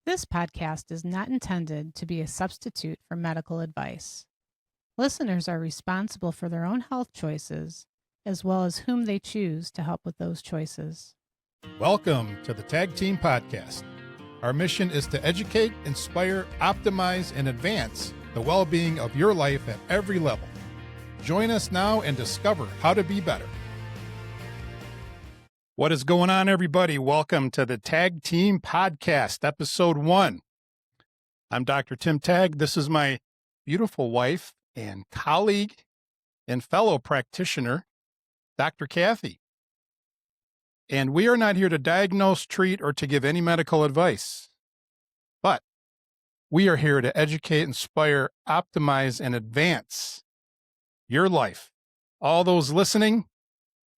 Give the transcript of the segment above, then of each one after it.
This podcast is not intended to be a substitute for medical advice. Listeners are responsible for their own health choices, as well as whom they choose to help with those choices. Welcome to the Taig Team Podcast. Our mission is to educate, inspire, optimize, and advance the well-being of your life at every level. Join us now and discover how to be better. What is going on, everybody? Welcome to the Taig Team Podcast, Episode 1. I'm Dr. Tim Taig. This is my beautiful wife and colleague and fellow practitioner, Dr. Cathy. And we are not here to diagnose, treat, or to give any medical advice. But we are here to educate, inspire, optimize, and advance your life. All those listening,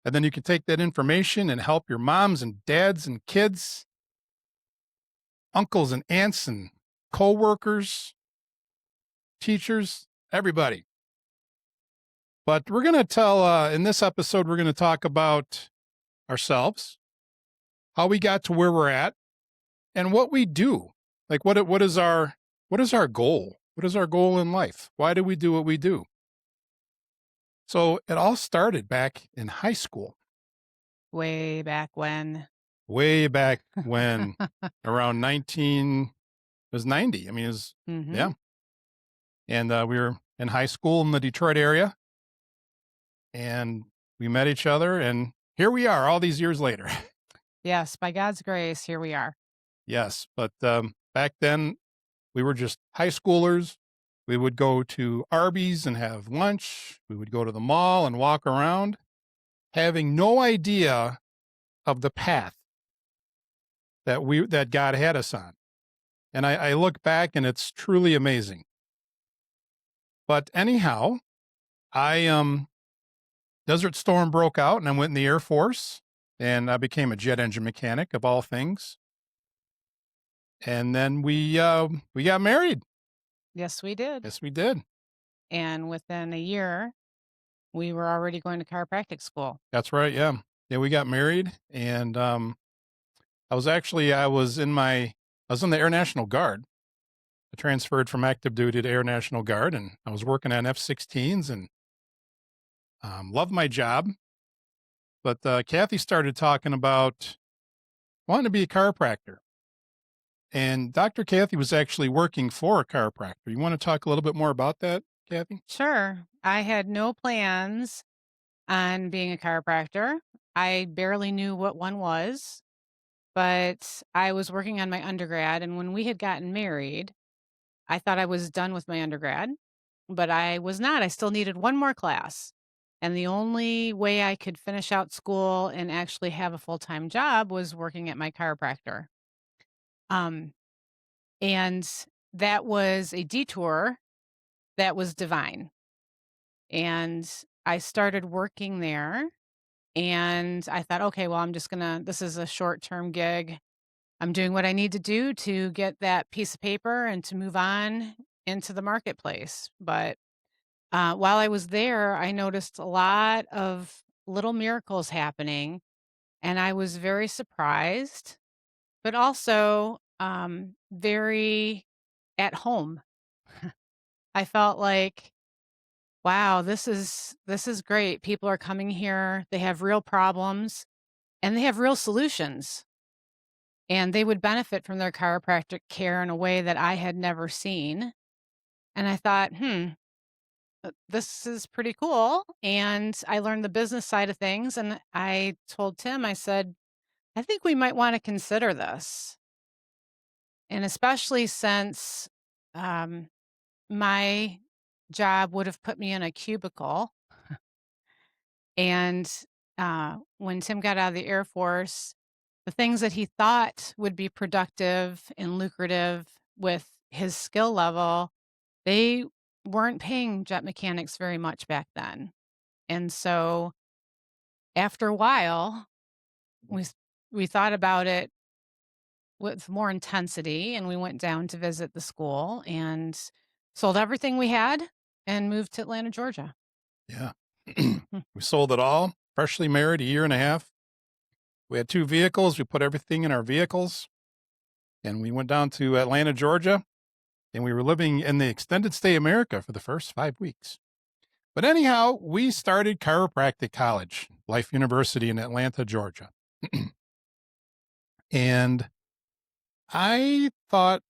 and then you can take that information and help your moms and dads and kids, uncles and aunts and co-workers, teachers, everybody. But we're going to tell, in this episode, we're going to talk about ourselves, how we got to where we're at, and what we do. Like, what is our goal? What is our goal in life? Why do we do what we do? So it all started back in high school. Way back when. Around 1990. I mean, it was, yeah. And we were in high school in the Detroit area, and we met each other, and here we are all these years later. Yes, by God's grace, here we are. Yes, but back then, we were just high schoolers. We would go to Arby's and have lunch. We would go to the mall and walk around, having no idea of the path that God had us on. And I look back, and it's truly amazing. But anyhow, Desert Storm broke out, and I went in the Air Force, and I became a jet engine mechanic, of all things. And then we got married. Yes, we did. Yes, we did. And within a year, we were already going to chiropractic school. That's right. Yeah. Yeah. We got married, and I was in the Air National Guard. I transferred from active duty to Air National Guard, and I was working on F-16s and loved my job. But Cathy started talking about wanting to be a chiropractor. And Dr. Cathy was actually working for a chiropractor. You want to talk a little bit more about that, Cathy? Sure. I had no plans on being a chiropractor. I barely knew what one was, but I was working on my undergrad. And when we had gotten married, I thought I was done with my undergrad, but I was not. I still needed one more class. And the only way I could finish out school and actually have a full-time job was working at my chiropractor. And that was a detour that was divine. And I started working there, and I thought, okay, well, this is a short-term gig. I'm doing what I need to do to get that piece of paper and to move on into the marketplace. But while I was there, I noticed a lot of little miracles happening, and I was very surprised, but also very at home. I felt like, wow, this is great. People are coming here. They have real problems, and they have real solutions. And they would benefit from their chiropractic care in a way that I had never seen. And I thought, this is pretty cool. And I learned the business side of things. And I told Tim, I said, I think we might want to consider this. And especially since my job would have put me in a cubicle. And when Tim got out of the Air Force, the things that he thought would be productive and lucrative with his skill level, they weren't paying jet mechanics very much back then. And so after a while, we thought about it with more intensity, and we went down to visit the school and sold everything we had and moved to Atlanta, Georgia. Yeah. We sold it all, freshly married, a year and a half. We had 2 vehicles. We put everything in our vehicles. and we went down to Atlanta, Georgia, and we were living in the extended stay America for the first 5 weeks. But anyhow, we started chiropractic college, Life University in Atlanta, Georgia. And I thought,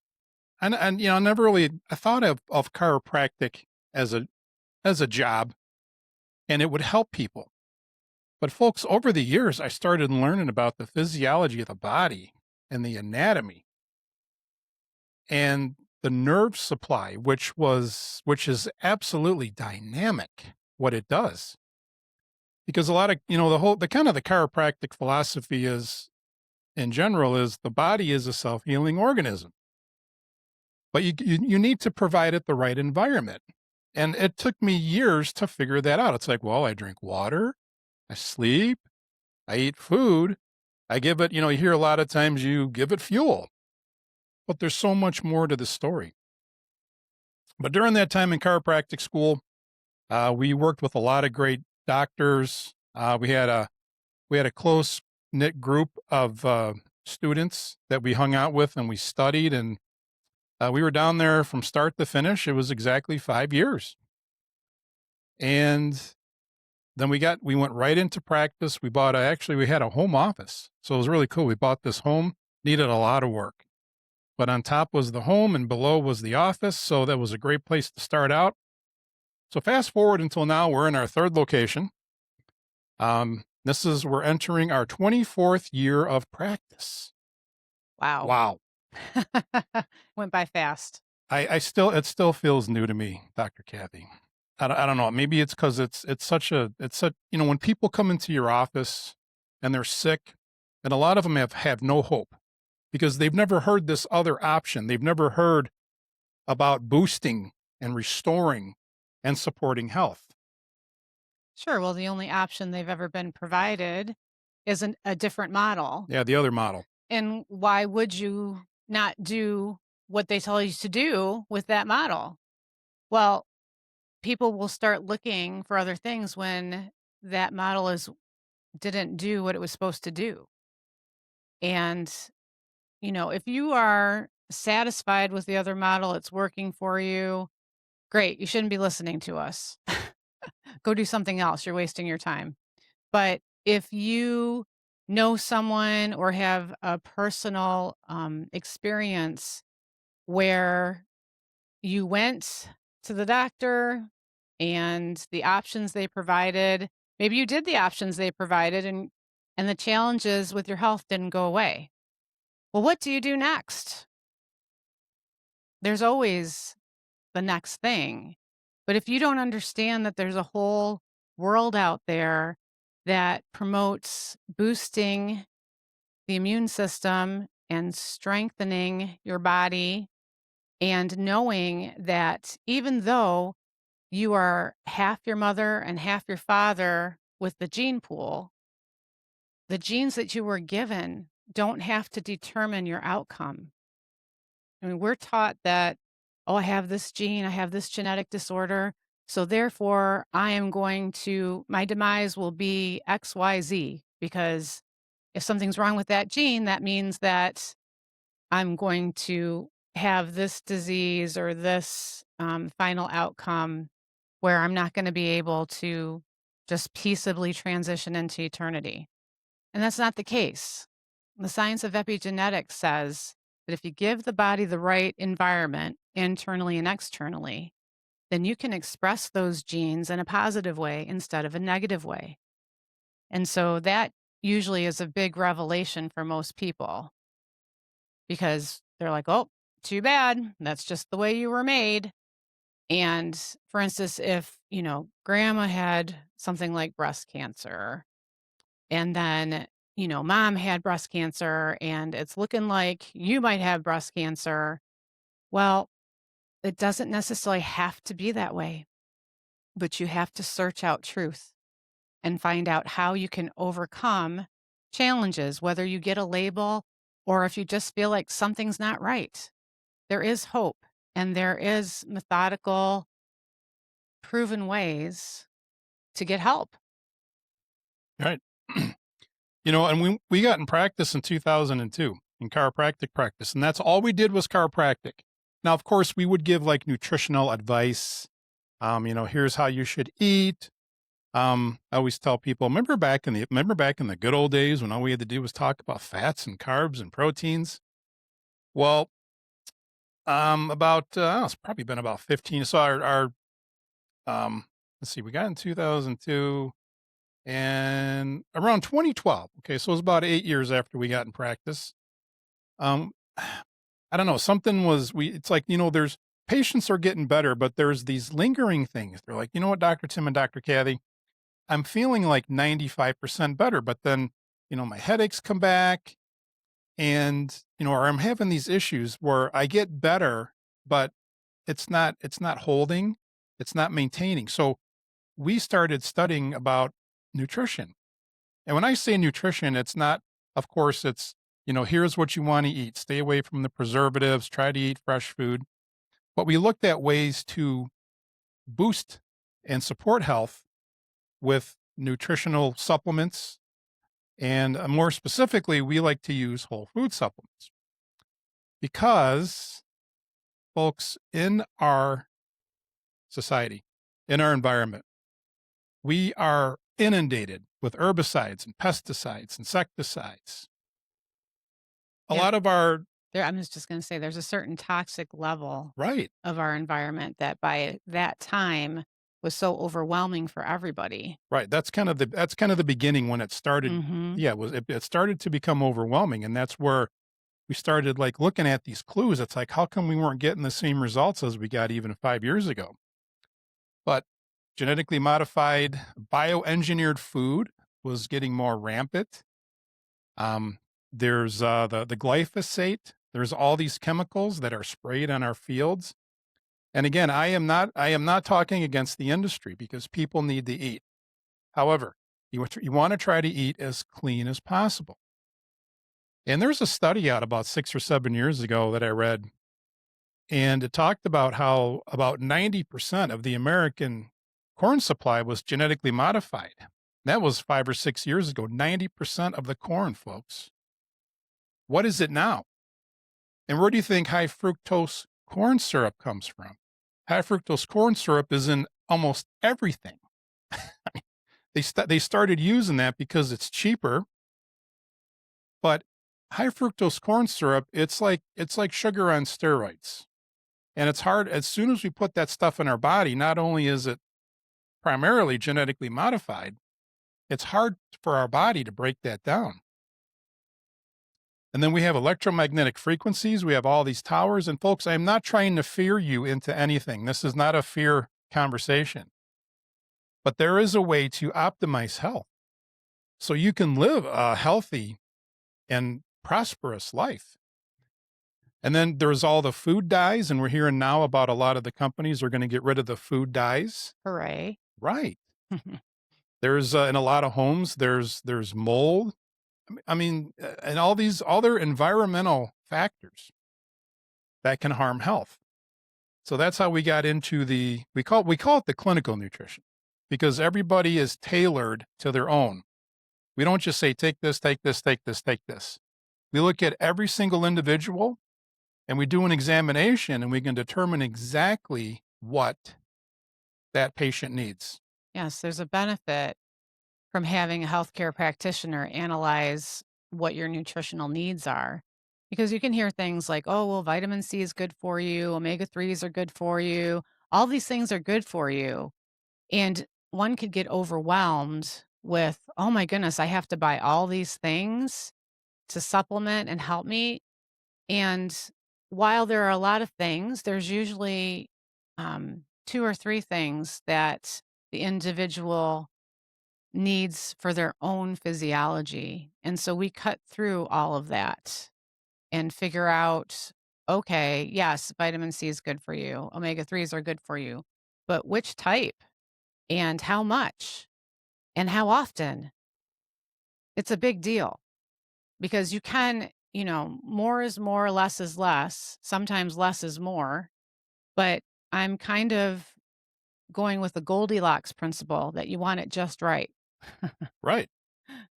and I never really, I thought of chiropractic as a job, and it would help people. But folks, over the years, I started learning about the physiology of the body and the anatomy and the nerve supply, which is absolutely dynamic what it does. Because a lot of, the kind of the chiropractic philosophy is in general is the body is a self-healing organism, but you need to provide it the right environment. And it took me years to figure that out. It's like, well, I drink water, I sleep, I eat food, I give it, you hear a lot of times you give it fuel, but there's so much more to the story. But during that time in chiropractic school, we worked with a lot of great doctors. We had a close knit group of students that we hung out with and we studied, and we were down there from start to finish. It was exactly 5 years, and then we went right into practice. We had a home office, so it was really cool. We bought this home, needed a lot of work, but on top was the home and below was the office, so that was a great place to start out. So fast forward until now, we're in our third location. We're entering our 24th year of practice. Wow. Wow. Went by fast. It still feels new to me, Dr. Cathy. I don't know. Maybe it's because when people come into your office and they're sick, and a lot of them have no hope because they've never heard this other option. They've never heard about boosting and restoring and supporting health. Sure. Well, the only option they've ever been provided is a different model. Yeah, the other model. And why would you not do what they tell you to do with that model? Well, people will start looking for other things when that model didn't do what it was supposed to do. And, if you are satisfied with the other model, it's working for you, great. You shouldn't be listening to us. Go do something else. You're wasting your time. But if you know someone or have a personal experience where you went to the doctor and the options they provided, maybe you did the options they provided and the challenges with your health didn't go away. Well, what do you do next? There's always the next thing. But if you don't understand that there's a whole world out there that promotes boosting the immune system and strengthening your body, and knowing that even though you are half your mother and half your father with the gene pool, the genes that you were given don't have to determine your outcome. I mean, we're taught that, oh, I have this gene, I have this genetic disorder. So therefore, my demise will be XYZ, because if something's wrong with that gene, that means that I'm going to have this disease or this final outcome where I'm not going to be able to just peaceably transition into eternity. And that's not the case. The science of epigenetics says that if you give the body the right environment, internally and externally, then you can express those genes in a positive way instead of a negative way. And so that usually is a big revelation for most people, because they're like, oh, too bad. That's just the way you were made. And for instance, if, grandma had something like breast cancer, and then, mom had breast cancer, and it's looking like you might have breast cancer. Well, it doesn't necessarily have to be that way, but you have to search out truth and find out how you can overcome challenges, whether you get a label or if you just feel like something's not right. There is hope, and there is methodical, proven ways to get help. Right. And we got in practice in 2002. in chiropractic practice. And that's all we did was chiropractic. Now, of course, we would give like nutritional advice. Here's how you should eat. I always tell people, remember back in the good old days when all we had to do was talk about fats and carbs and proteins? Well, it's probably been about 15. So let's see, we got in 2002 and around 2012. Okay. So it was about 8 years after we got in practice. Um, I don't know. It's like, there's patients are getting better, but there's these lingering things. They're like, you know what, Dr. Tim and Dr. Cathy, I'm feeling like 95% better, but then, my headaches come back and, or I'm having these issues where I get better, but it's not holding, it's not maintaining. So we started studying about nutrition. And when I say nutrition, it's not, of course, here's what you want to eat. Stay away from the preservatives, try to eat fresh food. But we looked at ways to boost and support health with nutritional supplements. And more specifically, we like to use whole food supplements because, folks, in our society, in our environment, we are inundated with herbicides and pesticides, insecticides. A Yeah, lot of our I was just gonna say there's a certain toxic level right, of our environment that by that time was so overwhelming for everybody. right. That's kind of the beginning when it started. Mhm. Yeah, it started to become overwhelming, and that's where we started like looking at these clues. It's like, how come we weren't getting the same results as we got even 5 years ago? But genetically modified, bioengineered food was getting more rampant. Um, there's the glyphosate. There's all these chemicals that are sprayed on our fields. And again, I am not talking against the industry because people need to eat. However, you want to try to eat as clean as possible. And there's a study out about 6 or 7 years ago that I read, and it talked about how about 90% of the American corn supply was genetically modified. That was 5 or 6 years ago. 90% of the corn, folks. What is it now? And where do you think high fructose corn syrup comes from? High fructose corn syrup is in almost everything. They started using that because it's cheaper, but high fructose corn syrup, it's like sugar on steroids. And it's hard as soon as we put that stuff in our body, not only is it primarily genetically modified, it's hard for our body to break that down. And then we have electromagnetic frequencies. We have all these towers. And folks, I'm not trying to fear you into anything. This is not a fear conversation, but there is a way to optimize health so you can live a healthy and prosperous life. And then there's all the food dyes. And we're hearing now about a lot of the companies are going to get rid of the food dyes. Hooray. Right. There's in a lot of homes, there's mold. And all their environmental factors that can harm health. So that's how we got into we call it the clinical nutrition because everybody is tailored to their own. We don't just say take this, take this, take this, take this. We look at every single individual and we do an examination and we can determine exactly what that patient needs. Yes, there's a benefit from having a healthcare practitioner analyze what your nutritional needs are. Because you can hear things like, oh, well, vitamin C is good for you, omega 3s are good for you, all these things are good for you. And one could get overwhelmed with, oh my goodness, I have to buy all these things to supplement and help me. And while there are a lot of things, there's usually two or three things that the individual needs for their own physiology. And so we cut through all of that and figure out, okay, yes, vitamin C is good for you. Omega 3s are good for you. But which type and how much and how often? It's a big deal because you can, more is more, less is less. Sometimes less is more. But I'm kind of going with the Goldilocks principle that you want it just right. Right.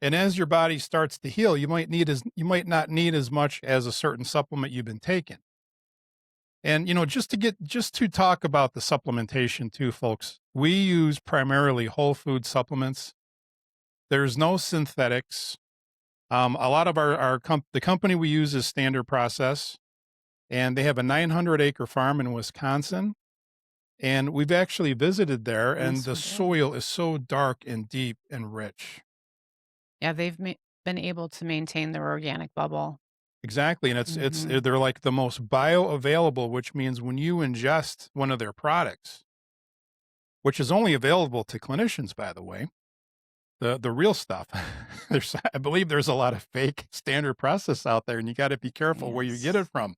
And as your body starts to heal, you might not need as much as a certain supplement you've been taking. And just to talk about the supplementation too, folks, we use primarily whole food supplements. There's no synthetics. A lot of the company we use is Standard Process, and they have a 900-acre farm in Wisconsin. And we've actually visited there, and Yes, the we did. soil is so dark and deep and rich. Yeah, been able to maintain their organic bubble. Exactly, and Mhm. they're like the most bioavailable, which means when you ingest one of their products, which is only available to clinicians, by the way, the real stuff. I believe there's a lot of fake Standard Process out there, and you got to be careful where you get it Yes. from.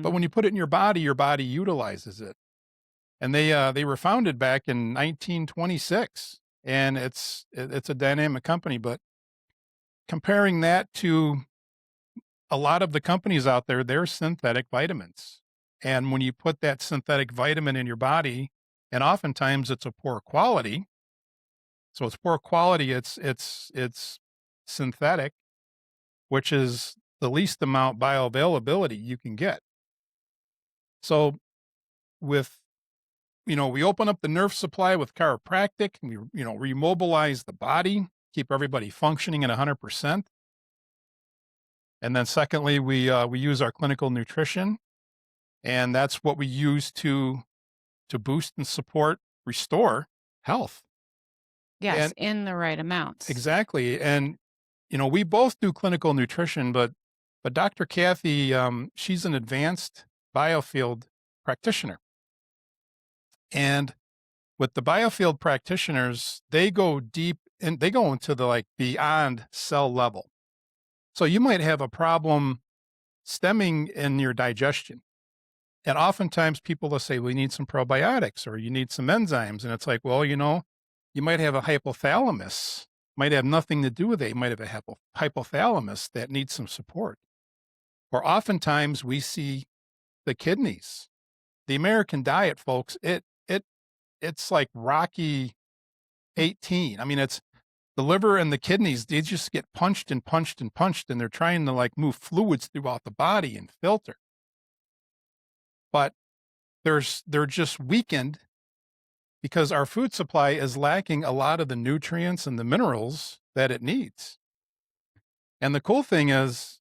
But Mhm. when you put it in your body utilizes it. And they were founded back in 1926, and it's a dynamic company. But comparing that to a lot of the companies out there, they're synthetic vitamins. And when you put that synthetic vitamin in your body, and oftentimes it's a poor quality, so it's poor quality, it's synthetic, which is the least amount bioavailability you can get. So with we open up the nerve supply with chiropractic. We remobilize the body, keep everybody functioning at 100%. And then secondly, we use our clinical nutrition, and that's what we use to boost and support, restore health. Yes, And in the right amounts. exactly, and we both do clinical nutrition, but Dr. Cathy, she's an advanced biofield practitioner, and with the biofield practitioners, they go deep and they go into the like beyond cell level. So you might have a problem stemming in your digestion. And oftentimes people will say, we need some probiotics or you need some enzymes. And it's like, well, you might have a hypothalamus, might have nothing to do with it. You might have a hypothalamus that needs some support. Or oftentimes we see the kidneys. The American diet, folks, it's like Rocky 18. I mean, it's the liver and the kidneys, they just get punched and punched and punched, and they're trying to like move fluids throughout the body and filter. But they're just weakened because our food supply is lacking a lot of the nutrients and the minerals that it needs. And the cool thing is,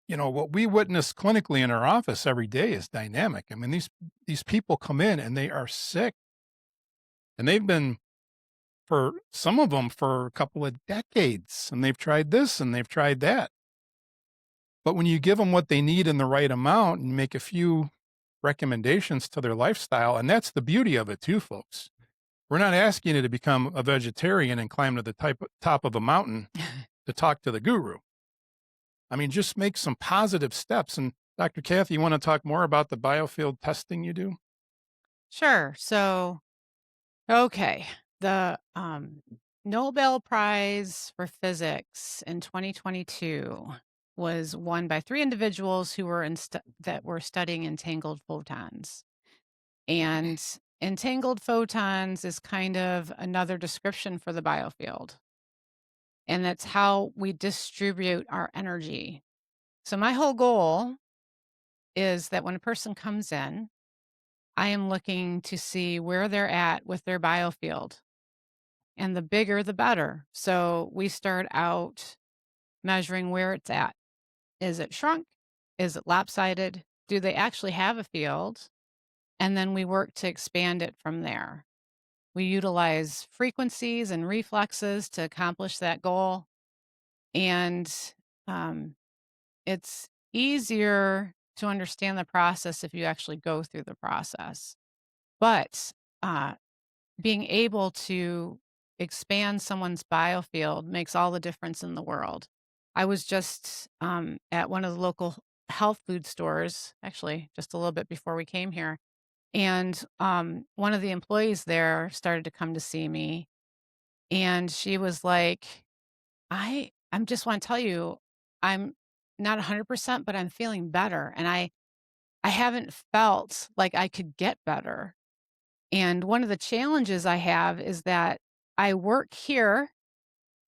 what we witness clinically in our office every day is dynamic. I mean, these people come in and they are sick, and they've been for some of them for a couple of decades, and they've tried this and they've tried that. But when you give them what they need in the right amount and make a few recommendations to their lifestyle, and that's the beauty of it too, folks. We're not asking you to become a vegetarian and climb to the top of a mountain to talk to the guru. I mean, just make some positive steps. And Dr. Kathy, you want to talk more about the biofield testing you do? Sure. So, okay, the Nobel Prize for Physics in 2022 was won by three individuals who were that were studying entangled photons. And entangled photons is kind of another description for the biofield. And that's how we distribute our energy. So, my whole goal is that when a person comes in, I am looking to see where they're at with their biofield. And the bigger, the better. So, we start out measuring where it's at. Is it shrunk? Is it lopsided? Do they actually have a field? And then we work to expand it from there. We utilize frequencies and reflexes to accomplish that goal. And um, it's easier to understand the process if you actually go through the process. But uh, being able to expand someone's biofield makes all the difference in the world. I was just at one of the local health food stores, actually, just a little bit before we came here. And one of the employees there started to come to see me. And she was like, I'm just want to tell you, I'm not 100%, but I'm feeling better. And I haven't felt like I could get better. And one of the challenges I have is that I work here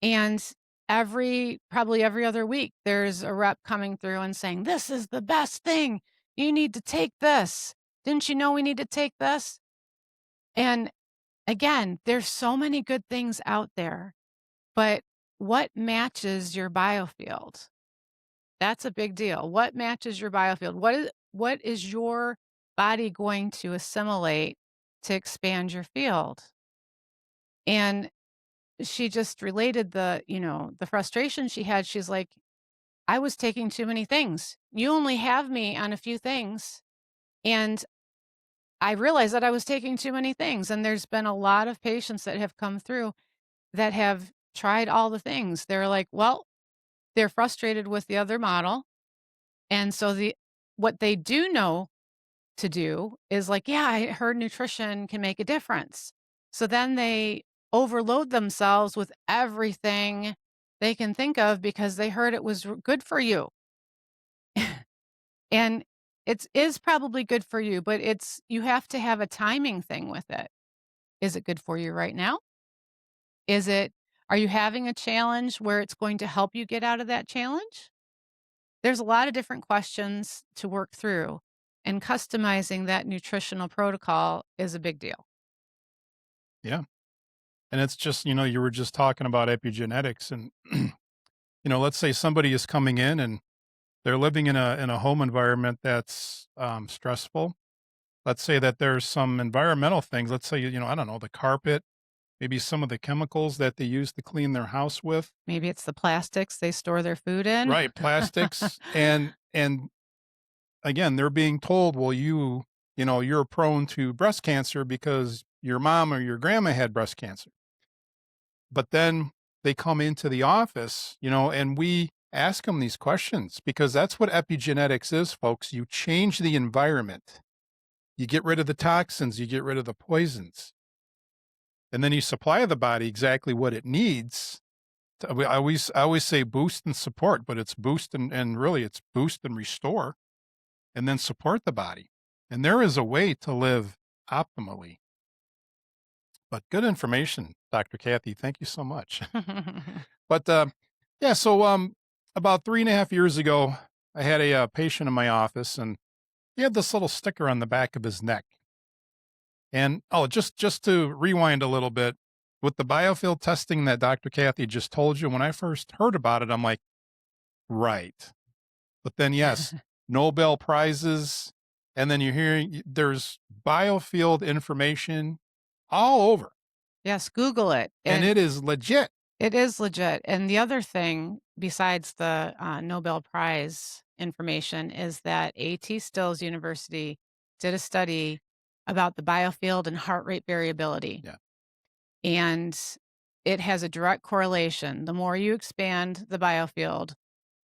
And probably every other week, there's a rep coming through and saying, "This is the best thing. You need to take this. Didn't you know we need to take this?" And again, there's so many good things out there, but what matches your biofield? That's a big deal. What matches your biofield? What is your body going to assimilate to expand your field? And she just related the frustration she had. She's like, "I was taking too many things. You only have me on a few things." And I realized that I was taking too many things. And there's been a lot of patients that have come through that have tried all the things. They're like, well, they're frustrated with the other model. And so what they do know to do is like, yeah, I heard nutrition can make a difference. So then they overload themselves with everything they can think of because they heard it was good for you. And it is probably good for you, but you have to have a timing thing with it. Is it good for you right now? Is it Are you having a challenge where it's going to help you get out of that challenge? There's a lot of different questions to work through, and customizing that nutritional protocol is a big deal. Yeah. And it's just, you were just talking about epigenetics and, let's say somebody is coming in and they're living in a home environment that's stressful. Let's say that there's some environmental things. Let's say, I don't know, the carpet, maybe some of the chemicals that they use to clean their house with. Maybe it's the plastics they store their food in. Right, plastics. And again, they're being told, well, you're prone to breast cancer because your mom or your grandma had breast cancer. But then they come into the office, and we ask them these questions because that's what epigenetics is, folks. You change the environment. You get rid of the toxins, you get rid of the poisons, and then you supply the body exactly what it needs. I always say boost and support, but it's boost and really it's boost and restore and then support the body. And there is a way to live optimally. But good information, Dr. Cathy. Thank you so much. But yeah, so about 3.5 years ago, I had a patient in my office, and he had this little sticker on the back of his neck. And oh, just to rewind a little bit, with the biofield testing that Dr. Cathy just told you, when I first heard about it, I'm like, right. But then, yes, Nobel Prizes, and then you're hearing there's biofield information all over, Yes, Google it. and And it is legit. it is legit. And the other thing, besides the Nobel Prize information, is that A.T. Stills University did a study about the biofield and heart rate variability. Yeah, And it has a direct correlation. The more you expand the biofield,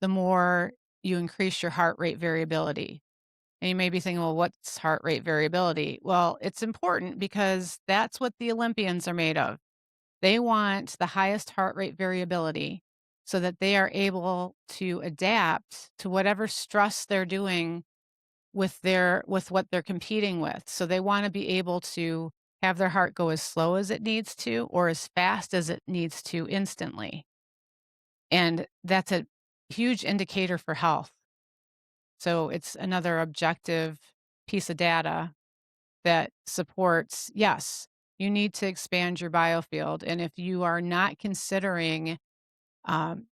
the more you increase your heart rate variability. And you may be thinking, well, what's heart rate variability? Well, it's important because that's what the Olympians are made of. They want the highest heart rate variability so that they are able to adapt to whatever stress they're doing with what they're competing with. So they want to be able to have their heart go as slow as it needs to or as fast as it needs to instantly. And that's a huge indicator for health. So it's another objective piece of data that supports, yes, you need to expand your biofield. And if you are not considering um,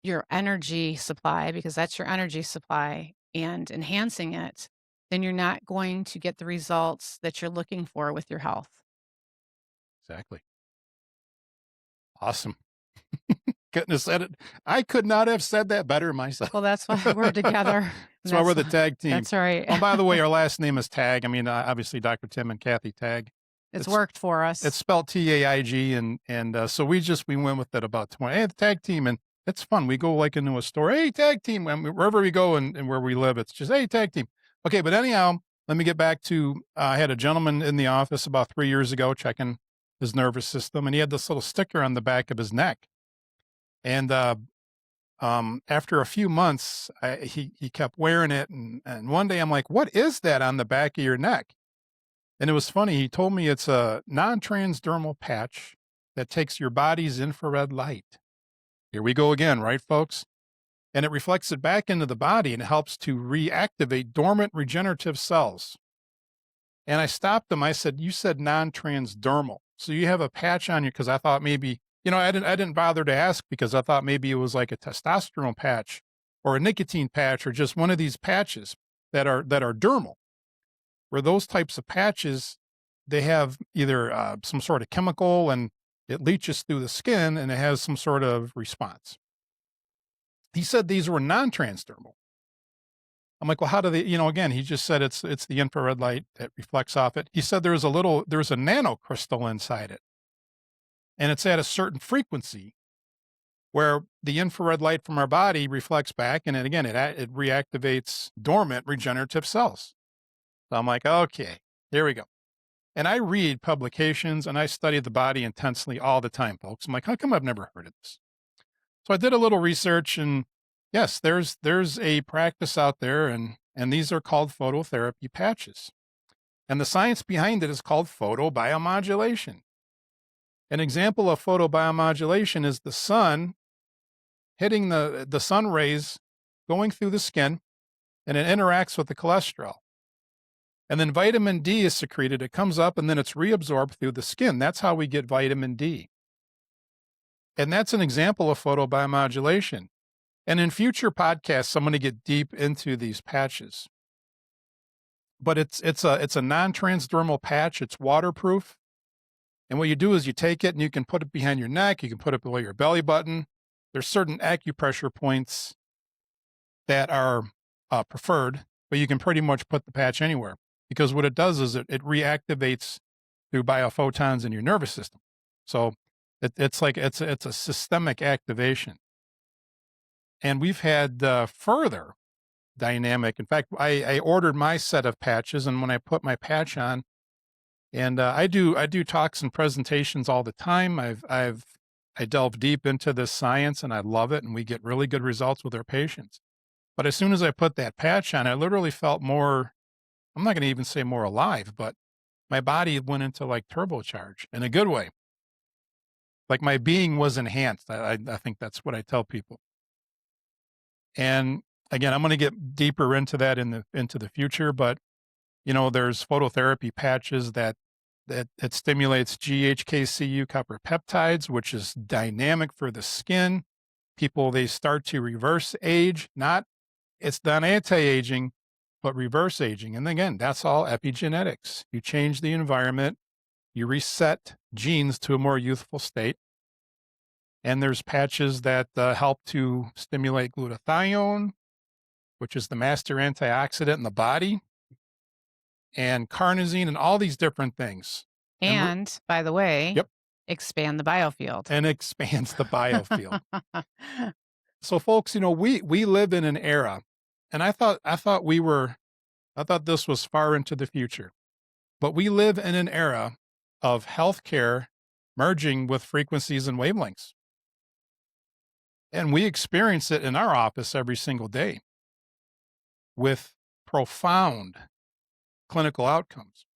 your energy supply, because that's your energy supply, and enhancing it, then you're not going to get the results that you're looking for with your health. exactly. Awesome. Couldn't have said it. I could not have said that better myself. Well, that's why we're together. That's why we're the tag team. That's right. Oh, by the way, our last name is Taig. I mean, obviously, Dr. Tim and Cathy Taig. It's worked for us. It's spelled Taig, and so we went with it about 20. Hey, the tag team, and it's fun. We go like into a store. Hey, tag team. I mean, wherever we go and where we live, it's just hey, tag team. Okay, but anyhow, let me get back to. I had a gentleman in the office about 3 years ago checking his nervous system, and he had this little sticker on the back of his neck. And after a few months, he kept wearing it, and one day I'm like, "What is that on the back of your neck?" And it was funny. He told me it's a non-transdermal patch that takes your body's infrared light. Here we go again, right, folks? And it reflects it back into the body and it helps to reactivate dormant regenerative cells. And I stopped him. I said, "You said non-transdermal. So you have a patch on you," because I thought maybe, I didn't bother to ask because I thought maybe it was like a testosterone patch or a nicotine patch or just one of these patches that are dermal. Where those types of patches, they have either some sort of chemical and it leaches through the skin and it has some sort of response. He said these were non-transdermal. I'm like, well, how do they, again, he just said it's the infrared light that reflects off it. He said there's a nanocrystal inside it, and it's at a certain frequency where the infrared light from our body reflects back, and then again, it reactivates dormant regenerative cells. So I'm like, okay, here we go. And I read publications and I study the body intensely all the time, folks. I'm like, how come I've never heard of this? So I did a little research, and yes, there's a practice out there, and these are called phototherapy patches. And the science behind it is called photobiomodulation. An example of photobiomodulation is the sun hitting the sun rays going through the skin, and it interacts with the cholesterol. And then vitamin D is secreted. It comes up and then it's reabsorbed through the skin. That's how we get vitamin D. And that's an example of photobiomodulation. And in future podcasts, I'm going to get deep into these patches. But it's a non-transdermal patch. It's waterproof. And what you do is you take it and you can put it behind your neck. You can put it below your belly button. There's certain acupressure points that are preferred, but you can pretty much put the patch anywhere because what it does is it reactivates through biophotons in your nervous system. So it's a systemic activation. And we've had further dynamic. In fact, I ordered my set of patches, and when I put my patch on, and I do talks and presentations all the time. I delve deep into this science, and I love it, and we get really good results with our patients. But as soon as I put that patch on, I literally felt more. I'm not going to even say more alive, but my body went into like turbocharge in a good way. Like my being was enhanced. I think that's what I tell people. And again, I'm going to get deeper into that into the future, but there's phototherapy patches that stimulates GHKCU copper peptides, which is dynamic for the skin. People, they start to reverse age, it's not anti-aging, but reverse aging. And again, that's all epigenetics. You change the environment, you reset genes to a more youthful state. And there's patches that help to stimulate glutathione, which is the master antioxidant in the body, and carnosine, and all these different things. And by the way, Yep. expand the biofield. And expands the biofield. So folks, we live in an era, and I thought this was far into the future, but we live in an era of healthcare merging with frequencies and wavelengths. And we experience it in our office every single day with profound clinical outcomes.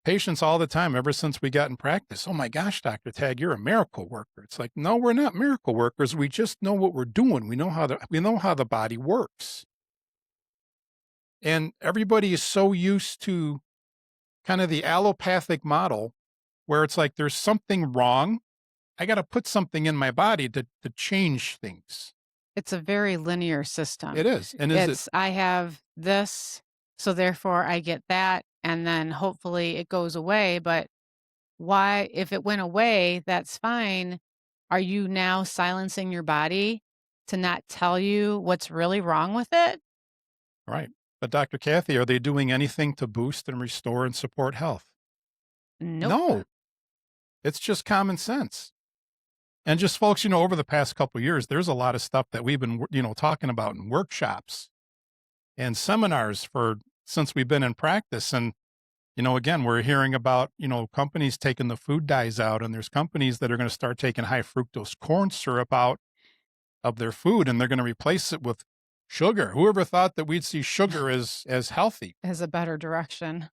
Patients all the time, ever since we got in practice, "Oh my gosh, Dr. Taig, you're a miracle worker." It's like, no, we're not miracle workers. We just know what we're doing. We know how the body works. And everybody is so used to kind of the allopathic model where it's like there's something wrong. I got to put something in my body to change things. It's a very linear system. It is. And I have this, so therefore I get that, and then hopefully it goes away. But why, if it went away, that's fine. Are you now silencing your body to not tell you what's really wrong with it? Right. But Dr. Cathy, are they doing anything to boost and restore and support health? Nope. No. It's just common sense. And just folks, over the past couple of years, there's a lot of stuff that we've been, talking about in workshops and seminars since we've been in practice. And, again, we're hearing about, companies taking the food dyes out, and there's companies that are going to start taking high fructose corn syrup out of their food, and they're going to replace it with Sugar. Whoever thought that we'd see sugar as healthy? As a better direction.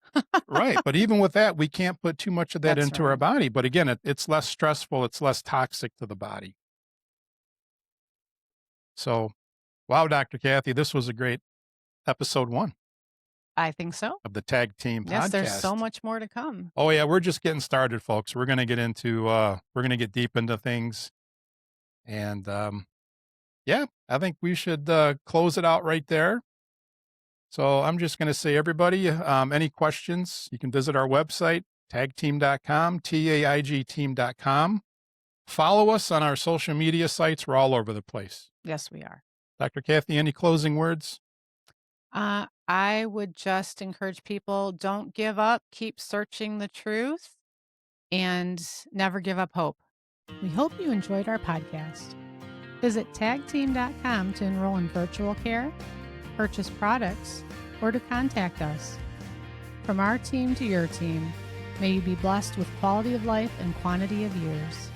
Right. But even with that, we can't put too much of that That's into our right. body. But again, it's less stressful. It's less toxic to the body. So, wow, Dr. Cathy, this was a great episode 1 I think so. of the Taig Team Yes, there's Podcast. so much more to come. Oh yeah, we're just getting started, folks. We're gonna get into we're gonna get deep into things, and yeah, I think we should close it out right there. So I'm just gonna say, everybody, any questions? You can visit our website, taigteam.com, TAIG team.com. Follow us on our social media sites. We're all over the place. Yes, we are. Dr. Cathy, any closing words? I would just encourage people, don't give up, keep searching the truth, and never give up hope. We hope you enjoyed our podcast. Visit tagteam.com to enroll in virtual care, purchase products, or to contact us. From our team to your team, may you be blessed with quality of life and quantity of years.